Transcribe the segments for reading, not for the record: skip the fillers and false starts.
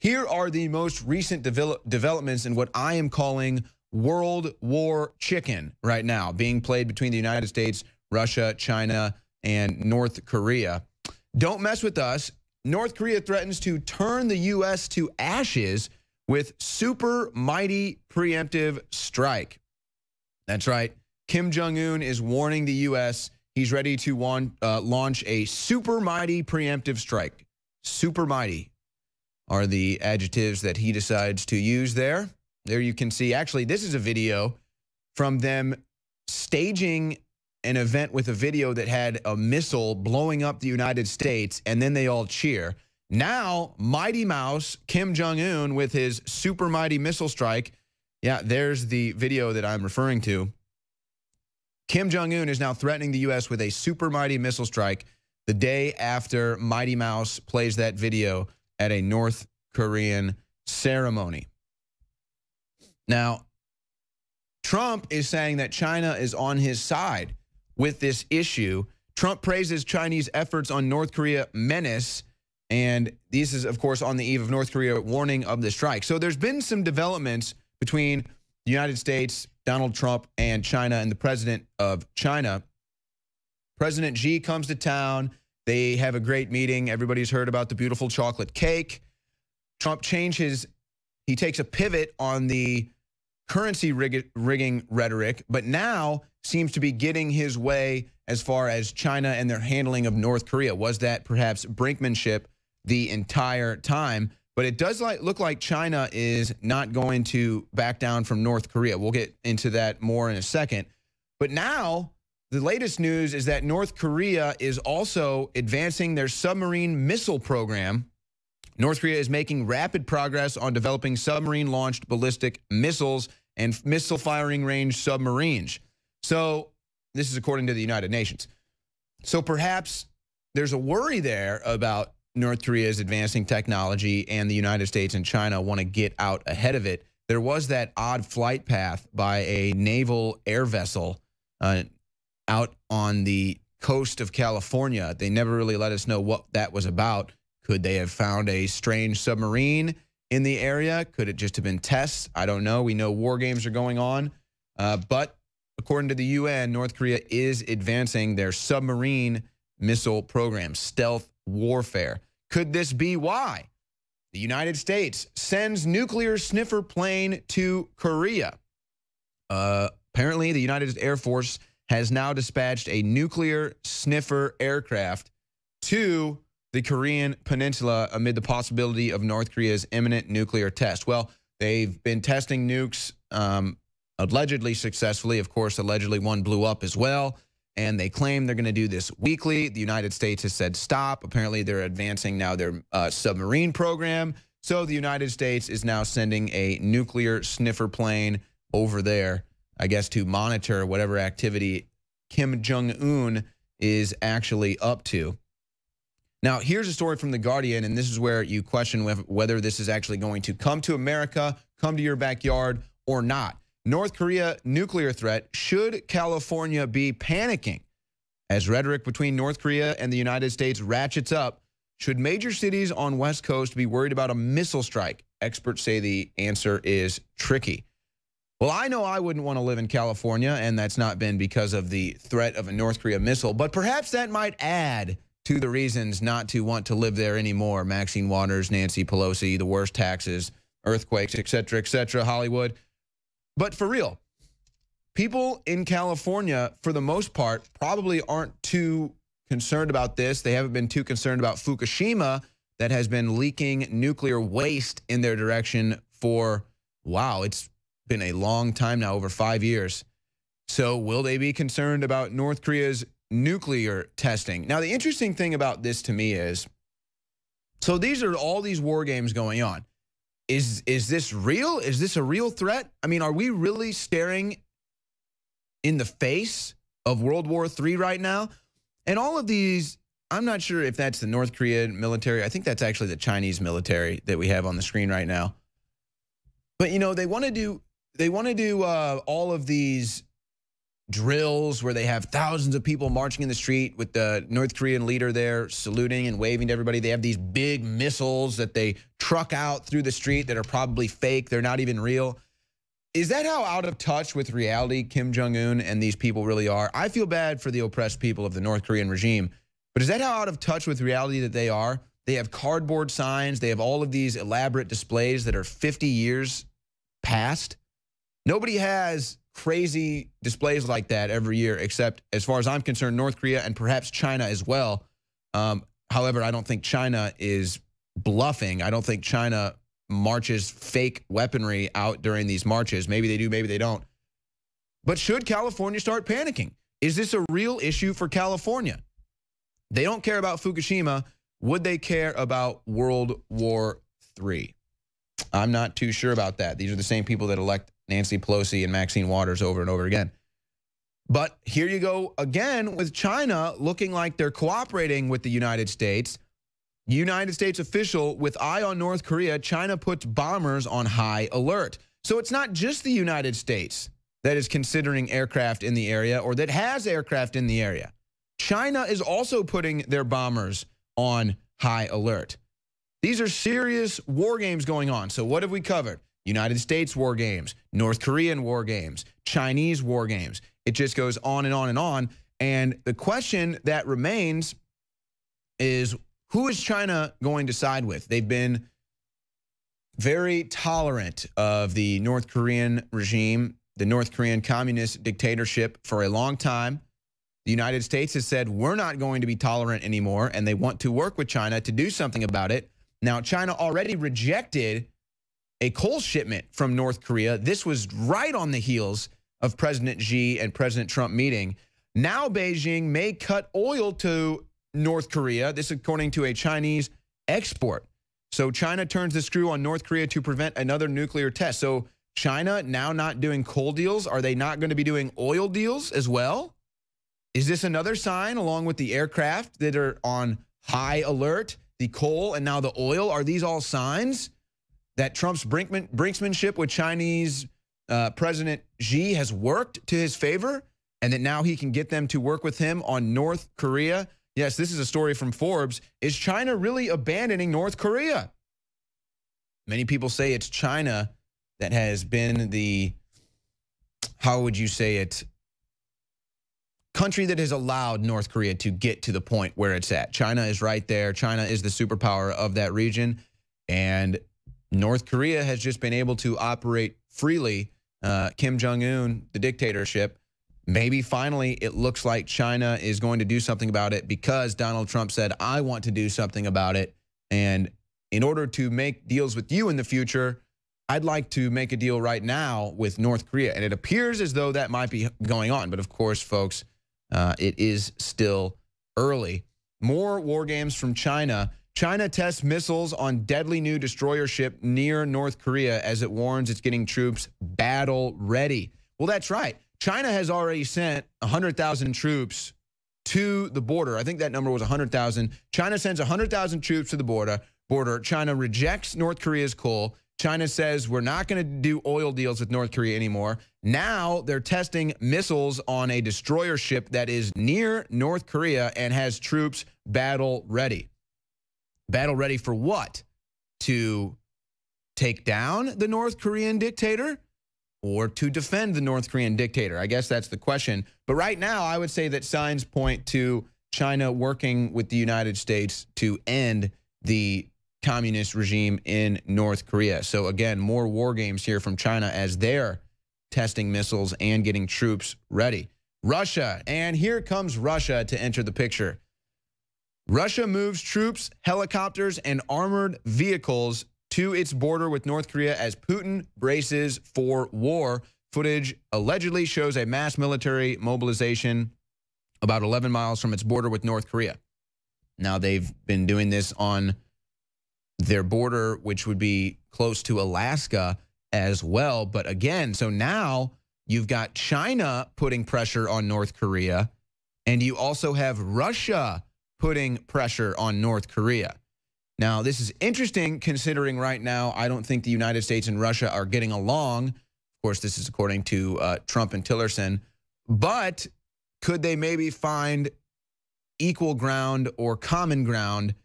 Here are the most recent developments in what I am calling World War Chicken right now, being played between the United States, Russia, China, and North Korea. Don't mess with us. North Korea threatens to turn the U.S. to ashes with super mighty preemptive strike. That's right. Kim Jong-un is warning the U.S. he's ready to launch a super mighty preemptive strike. Super mighty are the adjectives that he decides to use there. There you can see, actually, this is a video from them staging an event with a video that had a missile blowing up the United States, and then they all cheer. Now, Mighty Mouse, Kim Jong-un, with his super mighty missile strike. Yeah, there's the video that I'm referring to. Kim Jong-un is now threatening the U.S. with a super mighty missile strike the day after Mighty Mouse plays that video at a North Korean ceremony. Now, Trump is saying that China is on his side with this issue. Trump praises Chinese efforts on North Korea menace, and this is, of course, on the eve of North Korea warning of the strike. So there's been some developments between the United States, Donald Trump, and China, and the president of China. President Xi comes to town. They have a great meeting. Everybody's heard about the beautiful chocolate cake. Trump he takes a pivot on the currency rigging rhetoric, but now seems to be getting his way as far as China and their handling of North Korea. Was that perhaps brinkmanship the entire time? But it does look like China is not going to back down from North Korea. We'll get into that more in a second. But now, the latest news is that North Korea is also advancing their submarine missile program. North Korea is making rapid progress on developing submarine-launched ballistic missiles and missile firing range submarines. So this is according to the United Nations. So perhaps there's a worry there about North Korea's advancing technology, and the United States and China want to get out ahead of it. There was that odd flight path by a naval air vessel out on the coast of California. They never really let us know what that was about. Could they have found a strange submarine in the area? Could it just have been tests? I don't know. We know war games are going on. But according to the UN, North Korea is advancing their submarine missile program, stealth warfare. Could this be why the United States sends nuclear sniffer plane to Korea? Apparently, the United Air Force has now dispatched a nuclear sniffer aircraft to the Korean Peninsula amid the possibility of North Korea's imminent nuclear test. Well, they've been testing nukes allegedly successfully. Of course, allegedly one blew up as well. And they claim they're going to do this weekly. The United States has said stop. Apparently, they're advancing now their submarine program. So the United States is now sending a nuclear sniffer plane over there, I guess, to monitor whatever activity Kim Jong-un is actually up to. Now, here's a story from The Guardian, and this is where you question whether this is actually going to come to America, come to your backyard, or not. North Korea nuclear threat. Should California be panicking? As rhetoric between North Korea and the United States ratchets up, should major cities on West Coast be worried about a missile strike? Experts say the answer is tricky. Well, I know I wouldn't want to live in California, and that's not been because of the threat of a North Korea missile, but perhaps that might add to the reasons not to want to live there anymore. Maxine Waters, Nancy Pelosi, the worst taxes, earthquakes, etc., Hollywood. But for real, people in California, for the most part, probably aren't too concerned about this. They haven't been too concerned about Fukushima that has been leaking nuclear waste in their direction for, wow, it's been a long time now, over 5 years. So will they be concerned about North Korea's nuclear testing? Now, the interesting thing about this to me is, so these are all these war games going on. Is this real? Is this a real threat? I mean, are we really staring in the face of World War III right now? And all of these, I'm not sure if that's the North Korean military. I think that's actually the Chinese military that we have on the screen right now. But, you know, they want to do all of these drills where they have thousands of people marching in the street with the North Korean leader there saluting and waving to everybody. They have these big missiles that they truck out through the street that are probably fake. They're not even real. Is that how out of touch with reality Kim Jong-un and these people really are? I feel bad for the oppressed people of the North Korean regime, but is that how out of touch with reality that they are? They have cardboard signs. They have all of these elaborate displays that are 50 years past. Nobody has crazy displays like that every year, except, as far as I'm concerned, North Korea and perhaps China as well. However, I don't think China is bluffing. I don't think China marches fake weaponry out during these marches. Maybe they do, maybe they don't. But should California start panicking? Is this a real issue for California? They don't care about Fukushima. Would they care about World War III? I'm not too sure about that. These are the same people that elect Nancy Pelosi and Maxine Waters over and over again. But here you go again with China looking like they're cooperating with the United States. United States official with eye on North Korea, China puts bombers on high alert. So it's not just the United States that is considering aircraft in the area or that has aircraft in the area. China is also putting their bombers on high alert. These are serious war games going on. So what have we covered? United States war games, North Korean war games, Chinese war games. It just goes on and on and on. And the question that remains is, who is China going to side with? They've been very tolerant of the North Korean regime, the North Korean communist dictatorship for a long time. The United States has said, we're not going to be tolerant anymore, and they want to work with China to do something about it. Now, China already rejected a coal shipment from North Korea. This was right on the heels of President Xi and President Trump meeting. Now Beijing may cut oil to North Korea. This according to a Chinese export. So China turns the screw on North Korea to prevent another nuclear test. So China now not doing coal deals. Are they not going to be doing oil deals as well? Is this another sign, along with the aircraft that are on high alert, the coal, and now the oil? Are these all signs that Trump's brinksmanship with Chinese President Xi has worked to his favor, and that now he can get them to work with him on North Korea? Yes, this is a story from Forbes. Is China really abandoning North Korea? Many people say it's China that has been the, how would you say it, country that has allowed North Korea to get to the point where it's at. China is right there. China is the superpower of that region. And North Korea has just been able to operate freely. Kim Jong-un, the dictatorship, maybe finally it looks like China is going to do something about it because Donald Trump said, I want to do something about it. And in order to make deals with you in the future, I'd like to make a deal right now with North Korea. And it appears as though that might be going on. But of course, folks, it is still early. More war games from China. China tests missiles on deadly new destroyer ship near North Korea as it warns it's getting troops battle ready. Well, that's right. China has already sent 100,000 troops to the border. I think that number was 100,000. China sends 100,000 troops to the border. China rejects North Korea's coal. China says we're not going to do oil deals with North Korea anymore. Now they're testing missiles on a destroyer ship that is near North Korea and has troops battle ready. Battle ready for what? To take down the North Korean dictator or to defend the North Korean dictator? I guess that's the question. But right now, I would say that signs point to China working with the United States to end the communist regime in North Korea. So again, more war games here from China as they're testing missiles and getting troops ready. Russia, and here comes Russia to enter the picture. Russia moves troops, helicopters, and armored vehicles to its border with North Korea as Putin braces for war. Footage allegedly shows a mass military mobilization about 11 miles from its border with North Korea. Now, they've been doing this on their border, which would be close to Alaska as well. But again, so now you've got China putting pressure on North Korea, and you also have Russia putting pressure on North Korea. Now, this is interesting considering right now I don't think the United States and Russia are getting along. Of course, this is according to Trump and Tillerson. But could they maybe find equal ground or common ground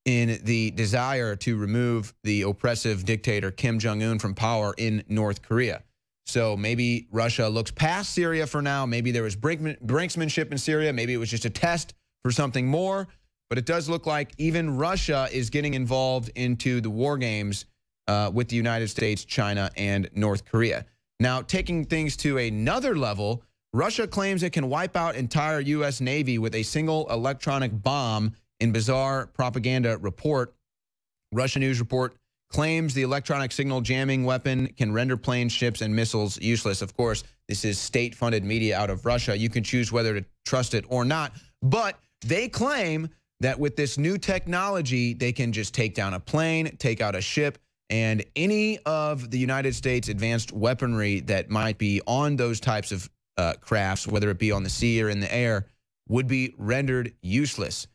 in the desire to remove the oppressive dictator Kim Jong-un from power in North Korea? So maybe Russia looks past Syria for now. Maybe there was brinksmanship in Syria. Maybe it was just a test for something more. But it does look like even Russia is getting involved into the war games with the United States, China, and North Korea. Now, taking things to another level, Russia claims it can wipe out entire U.S. Navy with a single electronic bomb in bizarre propaganda report. Russian news report claims the electronic signal jamming weapon can render planes, ships, and missiles useless. Of course, this is state-funded media out of Russia. You can choose whether to trust it or not. But they claim that with this new technology, they can just take down a plane, take out a ship, and any of the United States advanced weaponry that might be on those types of crafts, whether it be on the sea or in the air, would be rendered useless.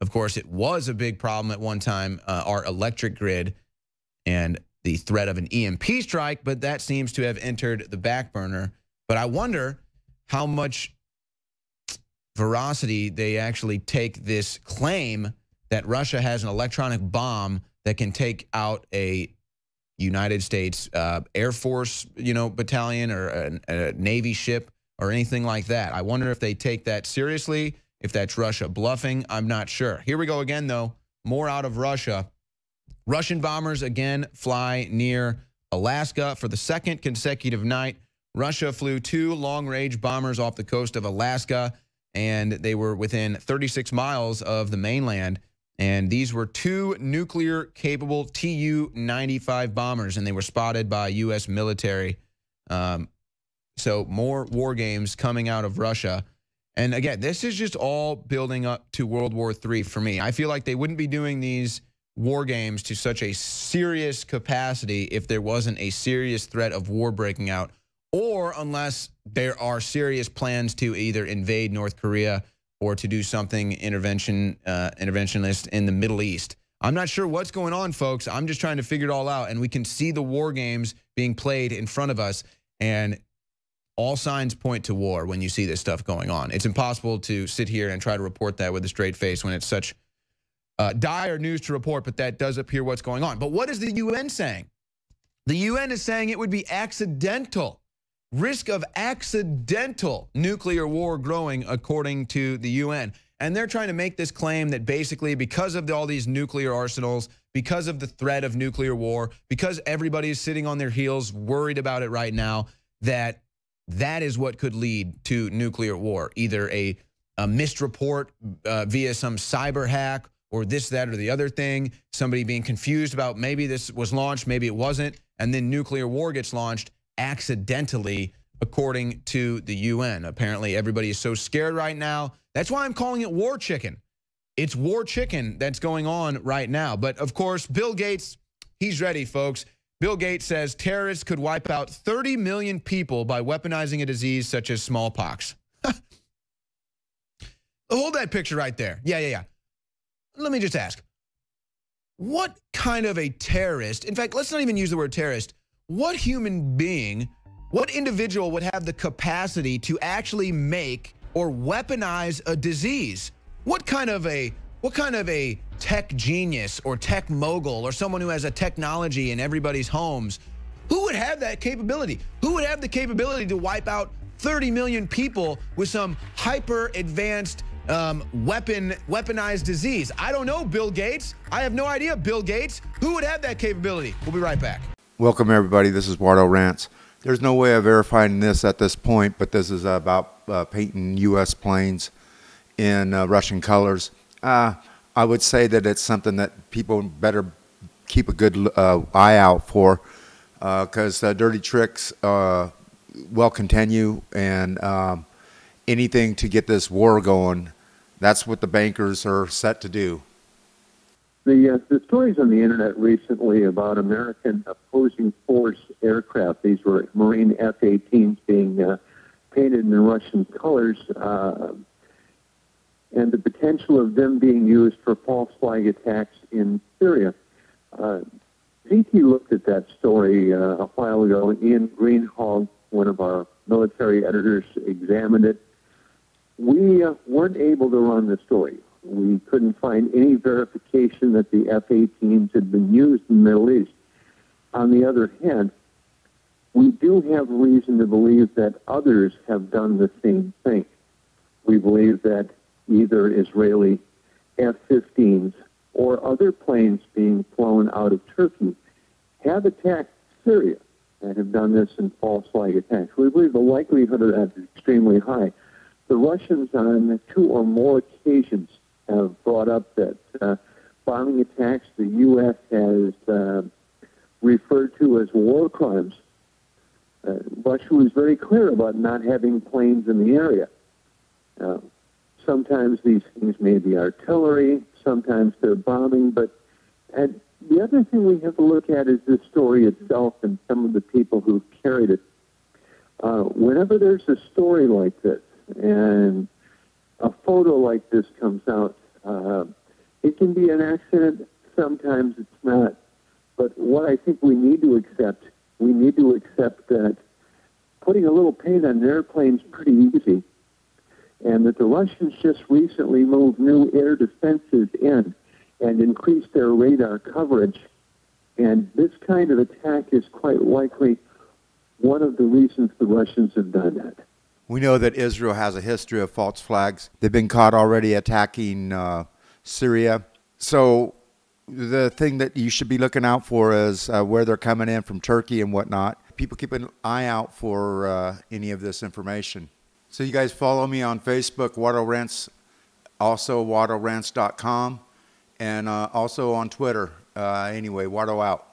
Of course, it was a big problem at one time, our electric grid and the threat of an EMP strike, but that seems to have entered the back burner. But I wonder how much veracity they actually take this claim that Russia has an electronic bomb that can take out a United States Air Force, battalion or a Navy ship or anything like that. I wonder if they take that seriously, if that's Russia bluffing. I'm not sure. Here we go again, though. More out of Russia. Russian bombers again fly near Alaska for the second consecutive night. Russia flew 2 long-range bombers off the coast of Alaska, and they were within 36 miles of the mainland. And these were 2 nuclear-capable Tu-95 bombers, and they were spotted by U.S. military. So more war games coming out of Russia. And again, this is just all building up to World War III for me. I feel like they wouldn't be doing these war games to such a serious capacity if there wasn't a serious threat of war breaking out, or unless there are serious plans to either invade North Korea or to do something interventionist in the Middle East. I'm not sure what's going on, folks. I'm just trying to figure it all out. And we can see the war games being played in front of us, and all signs point to war when you see this stuff going on. It's impossible to sit here and try to report that with a straight face when it's such dire news to report, but that does appear what's going on. But what is the UN saying? The UN is saying it would be accidental. Risk of accidental nuclear war growing, according to the UN. And they're trying to make this claim that basically because of all these nuclear arsenals, because of the threat of nuclear war, because everybody is sitting on their heels worried about it right now, that is what could lead to nuclear war. Either a missed report via some cyber hack, or this, that, or the other thing, somebody being confused about maybe this was launched, maybe it wasn't, and then nuclear war gets launched accidentally, according to the UN. Apparently, everybody is so scared right now. That's why I'm calling it war chicken. It's war chicken that's going on right now. But of course, Bill Gates, he's ready, folks. Bill Gates says terrorists could wipe out 30 million people by weaponizing a disease such as smallpox. Hold that picture right there. Yeah. Let me just ask, what kind of a terrorist, in fact, let's not even use the word terrorist, what human being, what individual would have the capacity to actually make or weaponize a disease? What kind of a tech genius or tech mogul or someone who has a technology in everybody's homes, who would have that capability? Who would have the capability to wipe out 30 million people with some hyper advanced weaponized disease? I don't know, Bill Gates. I have no idea, Bill Gates. Who would have that capability? We'll be right back. Welcome, everybody. This is Wardo Rants. There's no way of verifying this at this point, but this is about painting U.S. planes in Russian colors. I would say that it's something that people better keep a good eye out for, because dirty tricks will continue, and anything to get this war going. That's what the bankers are set to do. The stories on the internet recently about American opposing force aircraft, these were Marine F-18s being painted in Russian colors, and the potential of them being used for false flag attacks in Syria. ZT looked at that story a while ago. Ian Greenhalgh one of our military editors examined it. We weren't able to run the story. We couldn't find any verification that the F-18s had been used in the Middle East. On the other hand, we do have reason to believe that others have done the same thing. We believe that either Israeli F-15s or other planes being flown out of Turkey have attacked Syria and have done this in false flag attacks. We believe the likelihood of that is extremely high. The Russians on 2 or more occasions have brought up that bombing attacks the U.S. has referred to as war crimes. Russia was very clear about not having planes in the area. Sometimes these things may be artillery, sometimes they're bombing, but the other thing we have to look at is the story itself and some of the people who carried it. Whenever there's a story like this and a photo like this comes out, it can be an accident, sometimes it's not. But what I think we need to accept that putting a little paint on an airplane is pretty easy, and that the Russians just recently moved new air defenses in and increased their radar coverage. And this kind of attack is quite likely one of the reasons the Russians have done that. We know that Israel has a history of false flags. They've been caught already attacking Syria. So the thing that you should be looking out for is where they're coming in from Turkey and whatnot. People keep an eye out for any of this information. So you guys follow me on Facebook, Wardo Rants, also WardoRants.com, and also on Twitter. Anyway, Wardo out.